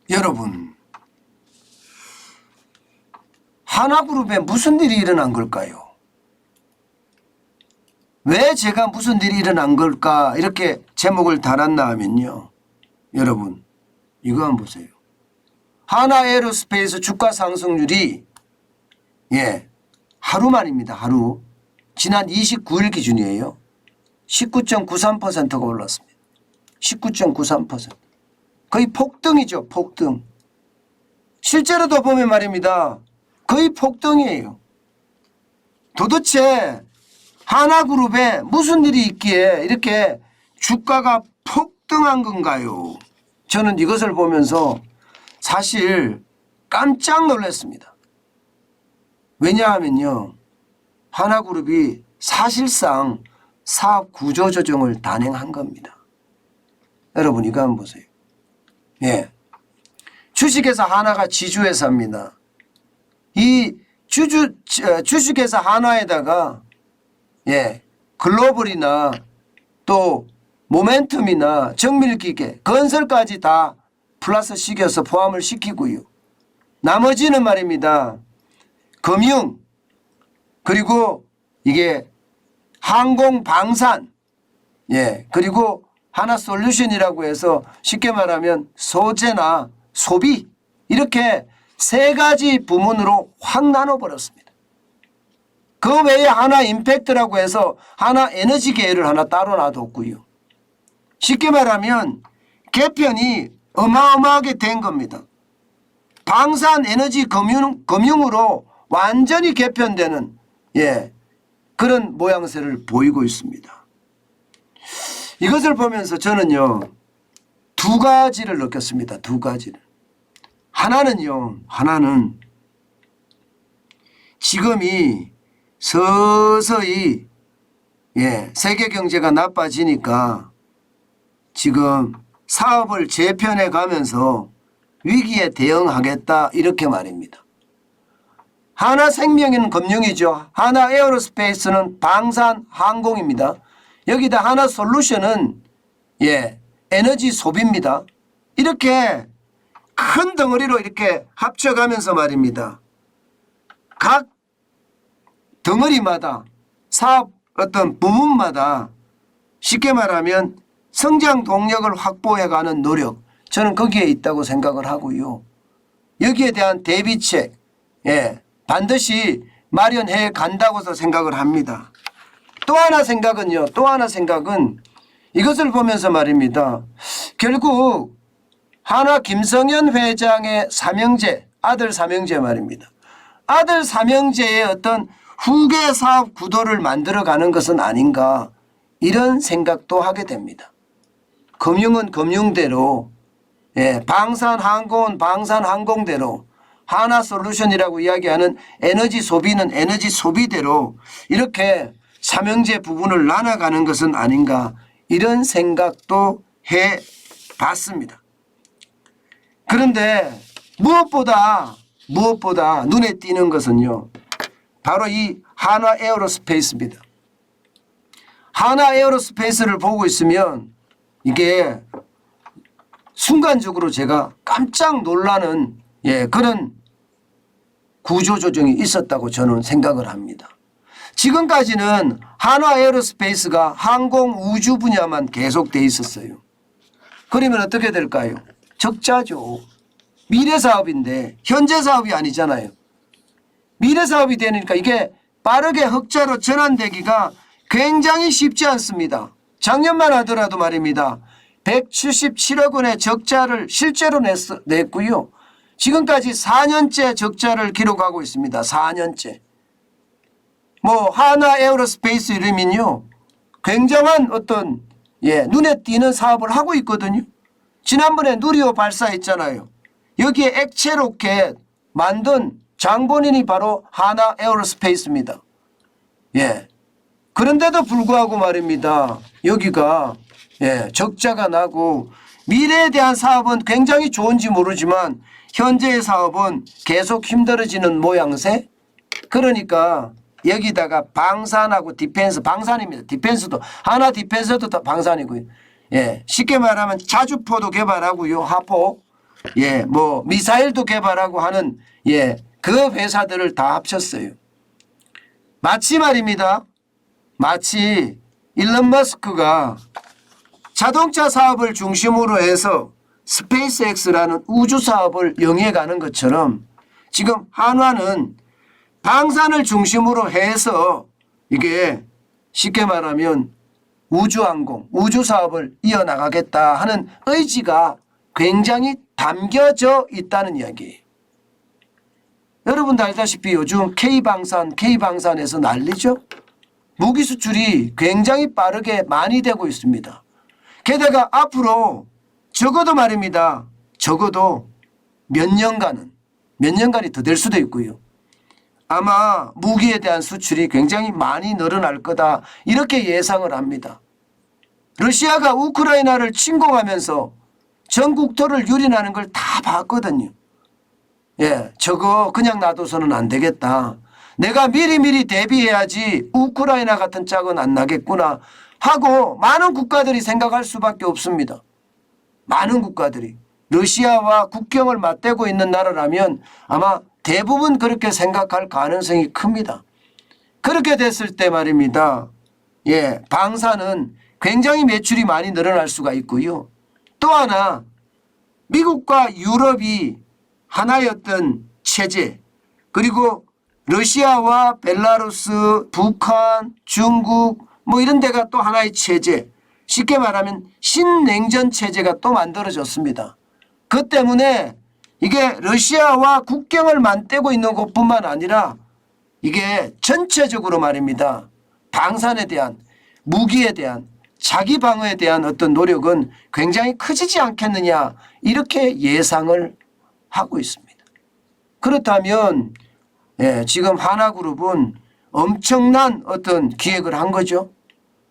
여러분, 하나그룹에 무슨 일이 일어난 걸까요? 왜 제가 무슨 일이 일어난 걸까 이렇게 제목을 달았나 하면요. 여러분, 이거 한번 보세요. 하나에어로스페이스 주가 상승률이 하루 만입니다. 하루. 지난 29일 기준이에요. 19.93%가 올랐습니다. 19.93%. 거의 폭등이죠. 폭등. 실제로도 보면 말입니다. 거의 폭등이에요. 도대체 하나그룹에 무슨 일이 있기에 이렇게 주가가 폭등한 건가요? 저는 이것을 보면서 사실 깜짝 놀랐습니다. 왜냐하면요. 하나그룹이 사실상 사업 구조 조정을 단행한 겁니다. 여러분 이거 한번 보세요. 주식회사 하나가 지주회사입니다. 이 주식회사 하나에다가 글로벌이나 또 모멘텀이나 정밀기계, 건설까지 다 플러스 시켜서 포함을 시키고요. 나머지는 말입니다. 금융, 그리고 이게 항공 방산, 그리고 하나솔루션이라고 해서 쉽게 말하면 소재나 소비, 이렇게 세 가지 부문으로 확 나눠버렸습니다. 그 외에 하나 임팩트라고 해서 하나 에너지 계열을 하나 따로 놔뒀고요. 쉽게 말하면 개편이 어마어마하게 된 겁니다. 방산 에너지 금융으로 완전히 개편되는 그런 모양새를 보이고 있습니다. 이것을 보면서 저는요. 두 가지를 느꼈습니다. 두 가지를. 하나는 지금이 서서히 세계 경제가 나빠지니까 지금 사업을 재편해 가면서 위기에 대응하겠다 이렇게 말입니다. 하나생명은 금융이죠. 하나에어로스페이스는 방산 항공입니다. 여기다 하나솔루션은 에너지 소비입니다. 이렇게 큰 덩어리로 이렇게 합쳐가면서 말입니다. 각 덩어리마다 사업 어떤 부문마다 쉽게 말하면 성장 동력을 확보해가는 노력, 저는 거기에 있다고 생각을 하고요. 여기에 대한 대비책 반드시 마련해 간다고서 생각을 합니다. 또 하나 생각은 이것을 보면서 말입니다. 결국 하나 김성현 회장의 삼형제, 아들 삼형제 말입니다. 아들 삼형제의 어떤 후계 사업 구도를 만들어가는 것은 아닌가 이런 생각도 하게 됩니다. 금융은 금융대로, 방산항공은 방산항공대로, 하나솔루션이라고 이야기하는 에너지 소비는 에너지 소비대로 이렇게 삼형제 부분을 나눠가는 것은 아닌가 이런 생각도 해봤습니다. 그런데 무엇보다 눈에 띄는 것은요. 바로 이 하나에어로스페이스입니다. 하나에어로스페이스를 보고 있으면 이게 순간적으로 제가 깜짝 놀라는 그런 구조조정이 있었다고 저는 생각을 합니다. 지금까지는 하나에어로스페이스가 항공 우주 분야만 계속돼 있었어요. 그러면 어떻게 될까요? 적자죠. 미래 사업인데 현재 사업이 아니잖아요. 미래 사업이 되니까 이게 빠르게 흑자로 전환되기가 굉장히 쉽지 않습니다. 작년만 하더라도 말입니다. 177억 원의 적자를 실제로 냈고요. 지금까지 4년째 적자를 기록하고 있습니다. 4년째. 하나에어로스페이스 이름은요. 굉장한 어떤 눈에 띄는 사업을 하고 있거든요. 지난번에 누리호 발사했잖아요. 여기에 액체 로켓 만든 장본인이 바로 하나에어로스페이스입니다. 그런데도 불구하고 말입니다. 여기가 적자가 나고 미래에 대한 사업은 굉장히 좋은지 모르지만 현재의 사업은 계속 힘들어지는 모양새. 그러니까 여기다가 방산하고 디펜스, 방산입니다. 디펜스도 하나 디펜스도 다 방산이고요. 쉽게 말하면 자주포도 개발하고요. 하포. 예, 뭐 미사일도 개발하고 하는 예, 그 회사들을 다 합쳤어요. 마치 말입니다. 마치 일론 머스크가 자동차 사업을 중심으로 해서 스페이스X라는 우주 사업을 영위해가는 것처럼 지금 한화는 방산을 중심으로 해서 이게 쉽게 말하면 우주항공, 우주 사업을 이어나가겠다 하는 의지가 굉장히 담겨져 있다는 이야기예요. 여러분도 알다시피 요즘 K방산에서 난리죠. 무기 수출이 굉장히 빠르게 많이 되고 있습니다. 게다가 앞으로 적어도 말입니다. 적어도 몇 년간이 더 될 수도 있고요. 아마 무기에 대한 수출이 굉장히 많이 늘어날 거다 이렇게 예상을 합니다. 러시아가 우크라이나를 침공하면서 전 국토를 유린하는 걸 다 봤거든요. 예, 저거 그냥 놔둬서는 안 되겠다. 내가 미리미리 대비해야지 우크라이나 같은 짝은 안 나겠구나 하고 많은 국가들이 생각할 수밖에 없습니다. 많은 국가들이 러시아와 국경을 맞대고 있는 나라라면 아마 대부분 그렇게 생각할 가능성이 큽니다. 그렇게 됐을 때 말입니다. 예, 방산은 굉장히 매출이 많이 늘어날 수가 있고요. 또 하나 미국과 유럽이 하나의 어떤 체제 그리고 러시아와 벨라루스, 북한, 중국 뭐 이런 데가 또 하나의 체제 쉽게 말하면 신냉전 체제가 또 만들어졌습니다. 그 때문에 이게 러시아와 국경을 맞대고 있는 곳뿐만 아니라 이게 전체적으로 말입니다. 방산에 대한 무기에 대한 자기 방어에 대한 어떤 노력은 굉장히 커지지 않겠느냐 이렇게 예상을 하고 있습니다. 그렇다면 예, 지금 하나그룹은 엄청난 어떤 기획을 한 거죠.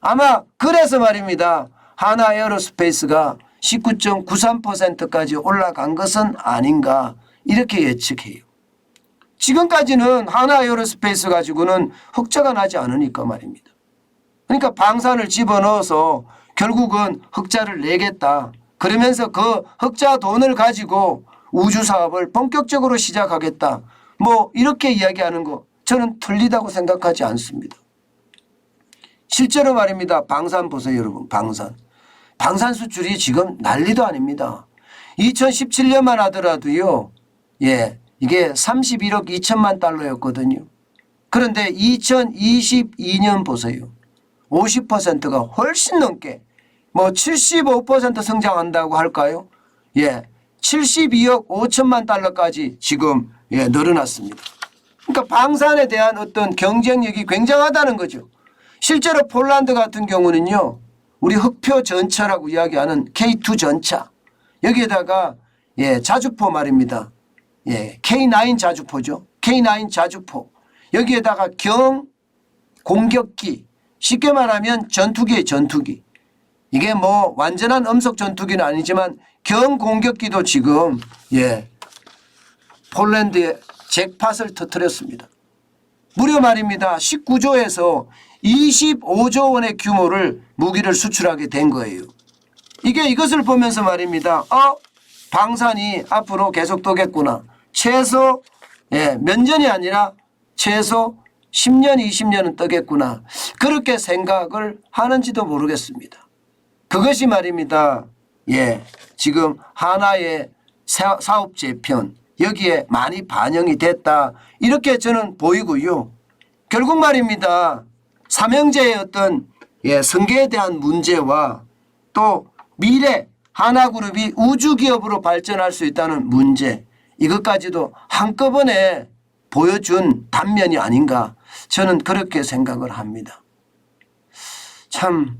아마 그래서 말입니다. 하나에어로스페이스가 19.93%까지 올라간 것은 아닌가 이렇게 예측해요. 지금까지는 하나에어로스페이스 가지고는 흑자가 나지 않으니까 말입니다. 그러니까 방산을 집어넣어서 결국은 흑자를 내겠다. 그러면서 그 흑자 돈을 가지고 우주 사업을 본격적으로 시작하겠다. 뭐 이렇게 이야기하는 거 저는 틀리다고 생각하지 않습니다. 실제로 말입니다. 방산 보세요 여러분. 방산 수출이 지금 난리도 아닙니다. 2017년만 하더라도요. 예, 이게 31억 2천만 달러였거든요. 그런데 2022년 보세요. 50%가 훨씬 넘게 뭐 75% 성장한다고 할까요? 예, 72억 5천만 달러까지 지금 예, 늘어났습니다. 그러니까 방산에 대한 어떤 경쟁력이 굉장하다는 거죠. 실제로 폴란드 같은 경우는요. 우리 흑표 전차라고 이야기하는 K2 전차 여기에다가 예, 자주포 말입니다. 예, K9 자주포죠. K9 자주포 여기에다가 경 공격기 쉽게 말하면 전투기의 전투기 이게 뭐 완전한 음속 전투기는 아니지만 경 공격기도 지금 예, 폴란드에 잭팟을 터뜨렸습니다. 무려 말입니다. 19조에서 25조 원의 규모를 무기를 수출하게 된 거예요. 이것을 보면서 말입니다. 방산이 앞으로 계속되겠구나. 최소 예, 몇 년이 아니라 최소 10년 20년은 떠겠구나. 그렇게 생각을 하는지도 모르겠습니다. 그것이 말입니다. 예, 지금 하나의 사업 재편 여기에 많이 반영이 됐다. 이렇게 저는 보이고요. 결국 말입니다. 삼형제의 어떤 예, 승계에 대한 문제와 또 미래 하나그룹이 우주기업으로 발전할 수 있다는 문제 이것까지도 한꺼번에 보여준 단면이 아닌가 저는 그렇게 생각을 합니다. 참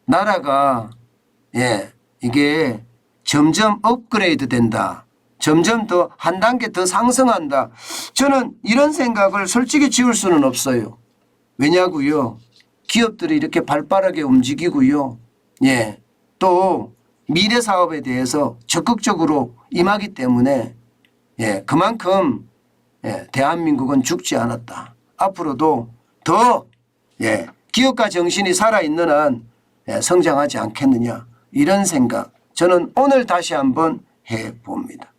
나라가 예, 이게 점점 업그레이드 된다. 점점 더 한 단계 더 상승한다. 저는 이런 생각을 솔직히 지울 수는 없어요. 왜냐고요? 기업들이 이렇게 발빠르게 움직이고요. 예, 또 미래 사업에 대해서 적극적으로 임하기 때문에 예, 그만큼 예, 대한민국은 죽지 않았다. 앞으로도 더 예, 기업가 정신이 살아있는 한 예, 성장하지 않겠느냐 이런 생각 저는 오늘 다시 한번 해 봅니다.